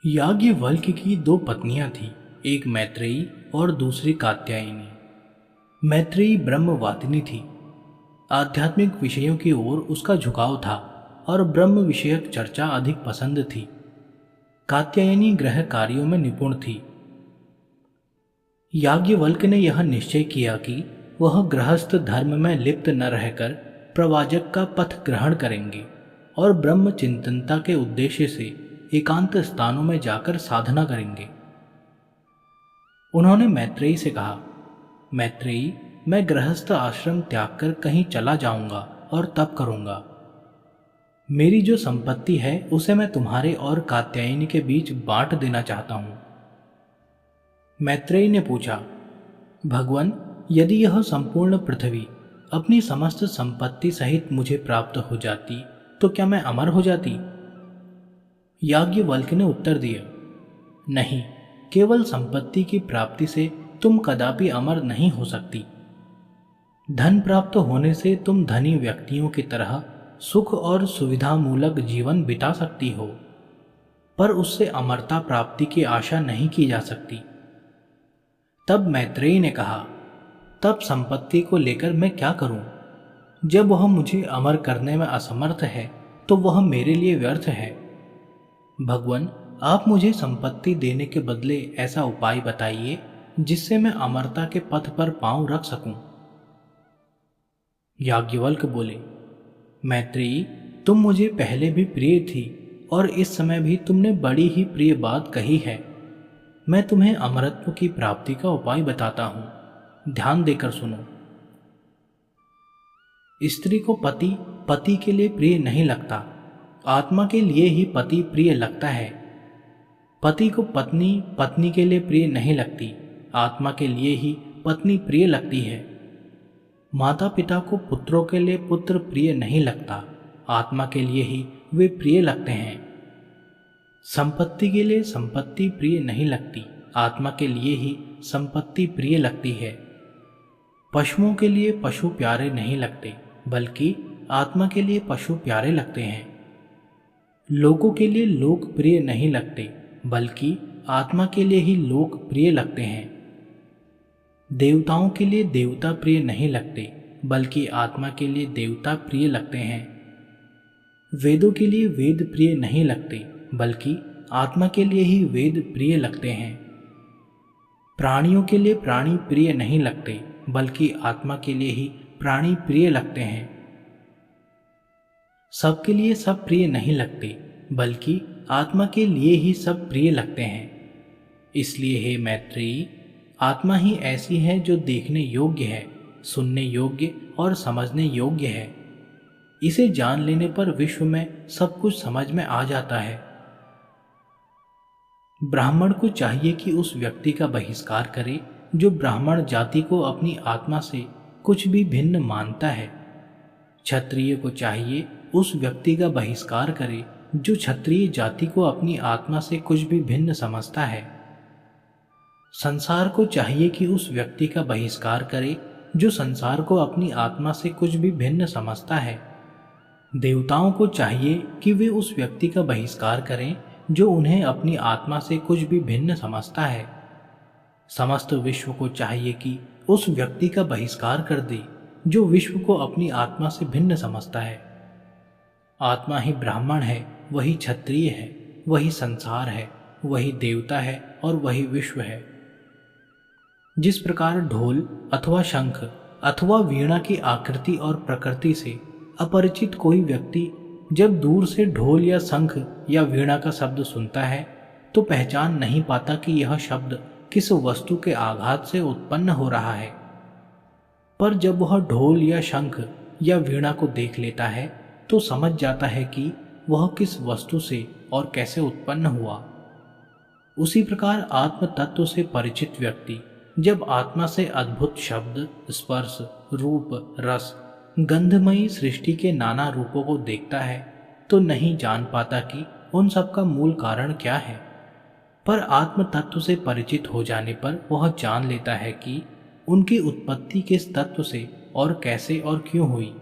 याज्ञवल्क्य की दो पत्नियां थीं, एक मैत्रेयी और दूसरी कात्यायनी। मैत्रेयी ब्रह्मवादिनी थी। आध्यात्मिक विषयों की ओर उसका झुकाव था और ब्रह्म विषयक चर्चा अधिक पसंद थी। कात्यायनी गृह कार्यों में निपुण थी। याज्ञवल्क्य ने यह निश्चय किया कि वह गृहस्थ धर्म में लिप्त न रहकर प्रवाचक का पथ ग्रहण करेंगे और ब्रह्म चिंतनता के उद्देश्य से एकांत स्थानों में जाकर साधना करेंगे। उन्होंने मैत्रेयी से कहा, मैत्रेयी, मैं गृहस्थ आश्रम त्याग कर कहीं चला जाऊंगा और तप करूंगा। मेरी जो संपत्ति है उसे मैं तुम्हारे और कात्यायनी के बीच बांट देना चाहता हूं। मैत्रेयी ने पूछा, भगवान, यदि यह संपूर्ण पृथ्वी अपनी समस्त संपत्ति सहित मुझे प्राप्त हो जाती तो क्या मैं अमर हो जाती? याज्ञवल्क्य ने उत्तर दिया, नहीं, केवल संपत्ति की प्राप्ति से तुम कदापि अमर नहीं हो सकती। धन प्राप्त होने से तुम धनी व्यक्तियों की तरह सुख और सुविधामूलक जीवन बिता सकती हो, पर उससे अमरता प्राप्ति की आशा नहीं की जा सकती। तब मैत्रेयी ने कहा, तब संपत्ति को लेकर मैं क्या करूं? जब वह मुझे अमर करने में असमर्थ है तो वह मेरे लिए व्यर्थ है। भगवान, आप मुझे संपत्ति देने के बदले ऐसा उपाय बताइए जिससे मैं अमरता के पथ पर पांव रख सकूं। याज्ञवल्क्य बोले, मैत्रेयी, तुम मुझे पहले भी प्रिय थी और इस समय भी तुमने बड़ी ही प्रिय बात कही है। मैं तुम्हें अमरत्व की प्राप्ति का उपाय बताता हूं, ध्यान देकर सुनो। स्त्री को पति पति के लिए प्रिय नहीं लगता, आत्मा के लिए ही पति प्रिय लगता है। पति को पत्नी पत्नी के लिए प्रिय नहीं लगती, आत्मा के लिए ही पत्नी प्रिय लगती है। माता पिता को पुत्रों के लिए पुत्र प्रिय नहीं लगता, आत्मा के लिए ही वे प्रिय लगते हैं। संपत्ति के लिए संपत्ति प्रिय नहीं लगती, आत्मा के लिए ही संपत्ति प्रिय लगती है। पशुओं के लिए पशु प्यारे नहीं लगते, बल्कि आत्मा के लिए पशु प्यारे लगते हैं। लोगों के लिए लोक प्रिय नहीं लगते, बल्कि आत्मा के लिए ही लोक प्रिय लगते हैं। देवताओं के लिए देवता प्रिय नहीं लगते, बल्कि आत्मा के लिए देवता प्रिय लगते हैं। वेदों के लिए वेद प्रिय नहीं लगते, बल्कि आत्मा के लिए ही वेद प्रिय लगते हैं। प्राणियों के लिए प्राणी प्रिय नहीं लगते, बल्कि आत्मा के लिए ही प्राणी प्रिय लगते हैं। सबके लिए सब प्रिय नहीं लगते, बल्कि आत्मा के लिए ही सब प्रिय लगते हैं। इसलिए हे मैत्रेयी, आत्मा ही ऐसी है जो देखने योग्य है, सुनने योग्य और समझने योग्य है। इसे जान लेने पर विश्व में सब कुछ समझ में आ जाता है। ब्राह्मण को चाहिए कि उस व्यक्ति का बहिष्कार करे जो ब्राह्मण जाति को अपनी आत्मा से कुछ भी भिन्न मानता है। क्षत्रिय को चाहिए उस व्यक्ति का बहिष्कार करे जो क्षत्रिय जाति को अपनी आत्मा से कुछ भी भिन्न समझता है। संसार को चाहिए कि उस व्यक्ति का बहिष्कार करे जो संसार को अपनी आत्मा से कुछ भी भिन्न समझता है। देवताओं को चाहिए कि वे उस व्यक्ति का बहिष्कार करें जो उन्हें अपनी आत्मा से कुछ भी भिन्न समझता है। समस्त विश्व को चाहिए कि उस व्यक्ति का बहिष्कार कर दे जो विश्व को अपनी आत्मा से भिन्न समझता है। आत्मा ही ब्राह्मण है, वही क्षत्रिय है, वही संसार है, वही देवता है और वही विश्व है। जिस प्रकार ढोल अथवा शंख अथवा वीणा की आकृति और प्रकृति से अपरिचित कोई व्यक्ति जब दूर से ढोल या शंख या वीणा का शब्द सुनता है तो पहचान नहीं पाता कि यह शब्द किस वस्तु के आघात से उत्पन्न हो रहा है, पर जब वह ढोल या शंख या वीणा को देख लेता है तो समझ जाता है कि वह किस वस्तु से और कैसे उत्पन्न हुआ। उसी प्रकार आत्म तत्व से परिचित व्यक्ति जब आत्मा से अद्भुत शब्द, स्पर्श, रूप, रस, गंधमयी सृष्टि के नाना रूपों को देखता है तो नहीं जान पाता कि उन सब का मूल कारण क्या है, पर आत्म तत्व से परिचित हो जाने पर वह जान लेता है कि उनकी उत्पत्ति किस तत्व से और कैसे और क्यों हुई।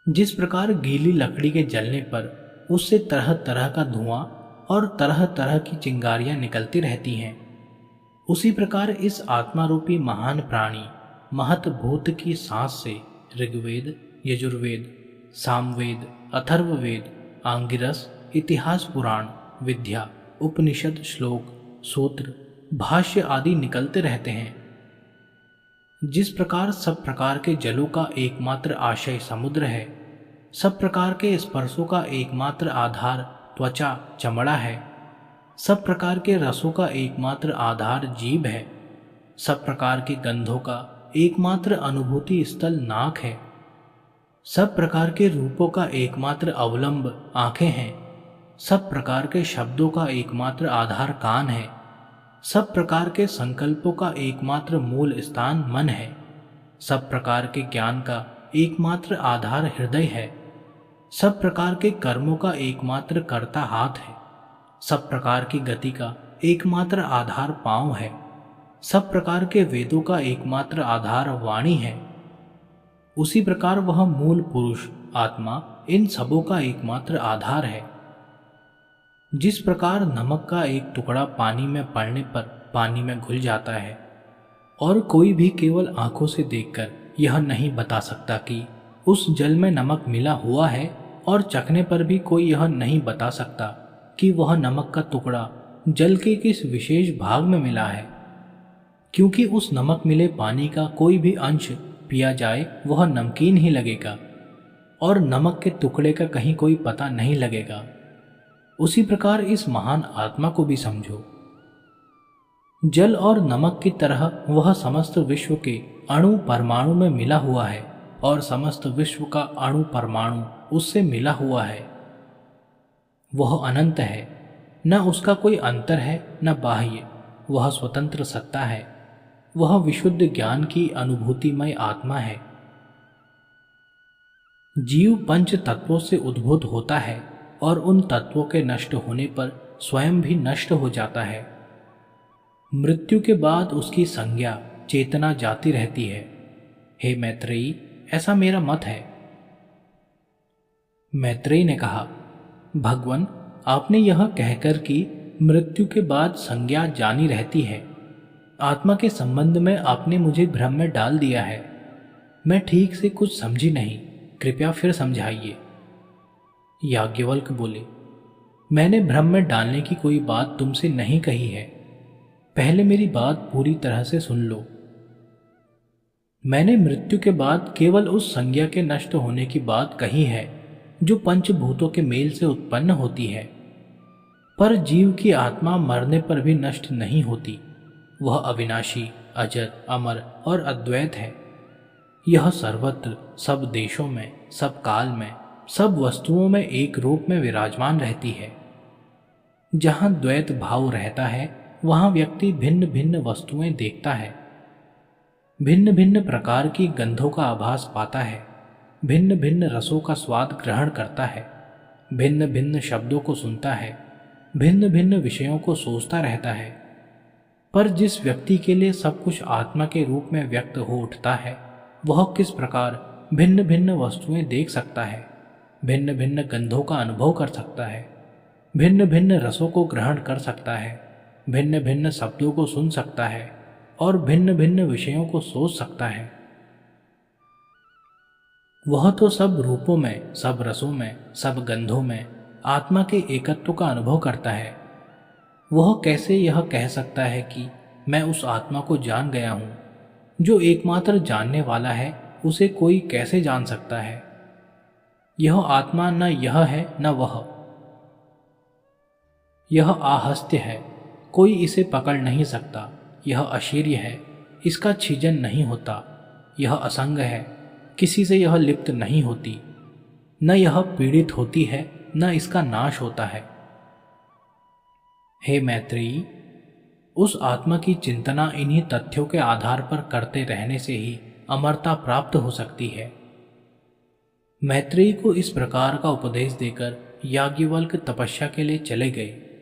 जिस प्रकार गीली लकड़ी के जलने पर उससे तरह तरह का धुआं और तरह तरह की चिंगारियां निकलती रहती हैं। उसी प्रकार इस आत्मा रूपी महान प्राणी महत भूत की सांस से ऋग्वेद, यजुर्वेद, सामवेद, अथर्ववेद, आंगिरस, इतिहास, पुराण, विद्या, उपनिषद, श्लोक, सूत्र, भाष्य आदि निकलते रहते हैं। जिस प्रकार सब प्रकार के जलों का एकमात्र आशय समुद्र है, सब प्रकार के स्पर्शों का एकमात्र आधार त्वचा, चमड़ा है, सब प्रकार के रसों का एकमात्र आधार जीभ है, सब प्रकार के गंधों का एकमात्र अनुभूति स्थल नाक है, सब प्रकार के रूपों का एकमात्र अवलंब आंखें हैं, सब प्रकार के शब्दों का एकमात्र आधार कान है, सब प्रकार के संकल्पों का एकमात्र मूल स्थान मन है, सब प्रकार के ज्ञान का एकमात्र आधार हृदय है, सब प्रकार के कर्मों का एकमात्र कर्ता हाथ है, सब प्रकार की गति का एकमात्र आधार पांव है, सब प्रकार के वेदों का एकमात्र आधार वाणी है। उसी प्रकार वह मूल पुरुष आत्मा इन सबों का एकमात्र आधार है। जिस प्रकार नमक का एक टुकड़ा पानी में पड़ने पर पानी में घुल जाता है और कोई भी केवल आंखों से देखकर यह नहीं बता सकता कि उस जल में नमक मिला हुआ है, और चखने पर भी कोई यह नहीं बता सकता कि वह नमक का टुकड़ा जल के किस विशेष भाग में मिला है, क्योंकि उस नमक मिले पानी का कोई भी अंश पिया जाए वह नमकीन ही लगेगा और नमक के टुकड़े का कहीं कोई पता नहीं लगेगा। उसी प्रकार इस महान आत्मा को भी समझो। जल और नमक की तरह वह समस्त विश्व के अणु परमाणु में मिला हुआ है और समस्त विश्व का अणु परमाणु उससे मिला हुआ है। वह अनंत है, न उसका कोई अंतर है न बाह्य, वह स्वतंत्र सत्ता है, वह विशुद्ध ज्ञान की अनुभूतिमय आत्मा है। जीव पंच तत्वों से उद्भूत होता है और उन तत्वों के नष्ट होने पर स्वयं भी नष्ट हो जाता है। मृत्यु के बाद उसकी संज्ञा चेतना जाती रहती है। हे मैत्रेयी, ऐसा मेरा मत है। मैत्रेयी ने कहा, भगवान, आपने यह कहकर कि मृत्यु के बाद संज्ञा जानी रहती है, आत्मा के संबंध में आपने मुझे भ्रम में डाल दिया है। मैं ठीक से कुछ समझी नहीं, कृपया फिर समझाइए। याज्ञवल्क्य बोले, मैंने भ्रम में डालने की कोई बात तुमसे नहीं कही है, पहले मेरी बात पूरी तरह से सुन लो। मैंने मृत्यु के बाद केवल उस संज्ञा के नष्ट होने की बात कही है जो पंचभूतों के मेल से उत्पन्न होती है, पर जीव की आत्मा मरने पर भी नष्ट नहीं होती। वह अविनाशी, अजर, अमर और अद्वैत है। यह सर्वत्र, सब देशों में, सब काल में, सब वस्तुओं में एक रूप में विराजमान रहती है। जहाँ द्वैत भाव रहता है वहाँ व्यक्ति भिन्न भिन्न वस्तुएं देखता है, भिन्न भिन्न प्रकार की गंधों का आभास पाता है, भिन्न भिन्न रसों का स्वाद ग्रहण करता है, भिन्न भिन्न शब्दों को सुनता है, भिन्न भिन्न विषयों को सोचता रहता है। पर जिस व्यक्ति के लिए सब कुछ आत्मा के रूप में व्यक्त हो उठता है, वह किस प्रकार भिन्न भिन्न वस्तुएं देख सकता है, भिन्न भिन्न गंधों का अनुभव कर सकता है, भिन्न भिन्न रसों को ग्रहण कर सकता है, भिन्न भिन्न शब्दों को सुन सकता है और भिन्न भिन्न विषयों को सोच सकता है। वह तो सब रूपों में, सब रसों में, सब गंधों में आत्मा के एकत्व का अनुभव करता है। वह कैसे यह कह सकता है कि मैं उस आत्मा को जान गया हूं? जो एकमात्र जानने वाला है उसे कोई कैसे जान सकता है? यह आत्मा न यह है न वह। यह आहस्त्य है, कोई इसे पकड़ नहीं सकता। यह अशीर्य है, इसका छीजन नहीं होता। यह असंग है, किसी से यह लिप्त नहीं होती। न यह पीड़ित होती है, न इसका नाश होता है। हे मैत्रेयी, उस आत्मा की चिंतना इन्हीं तथ्यों के आधार पर करते रहने से ही अमरता प्राप्त हो सकती है। मैत्रेयी को इस प्रकार का उपदेश देकर याज्ञवल्क्य तपस्या के लिए चले गए।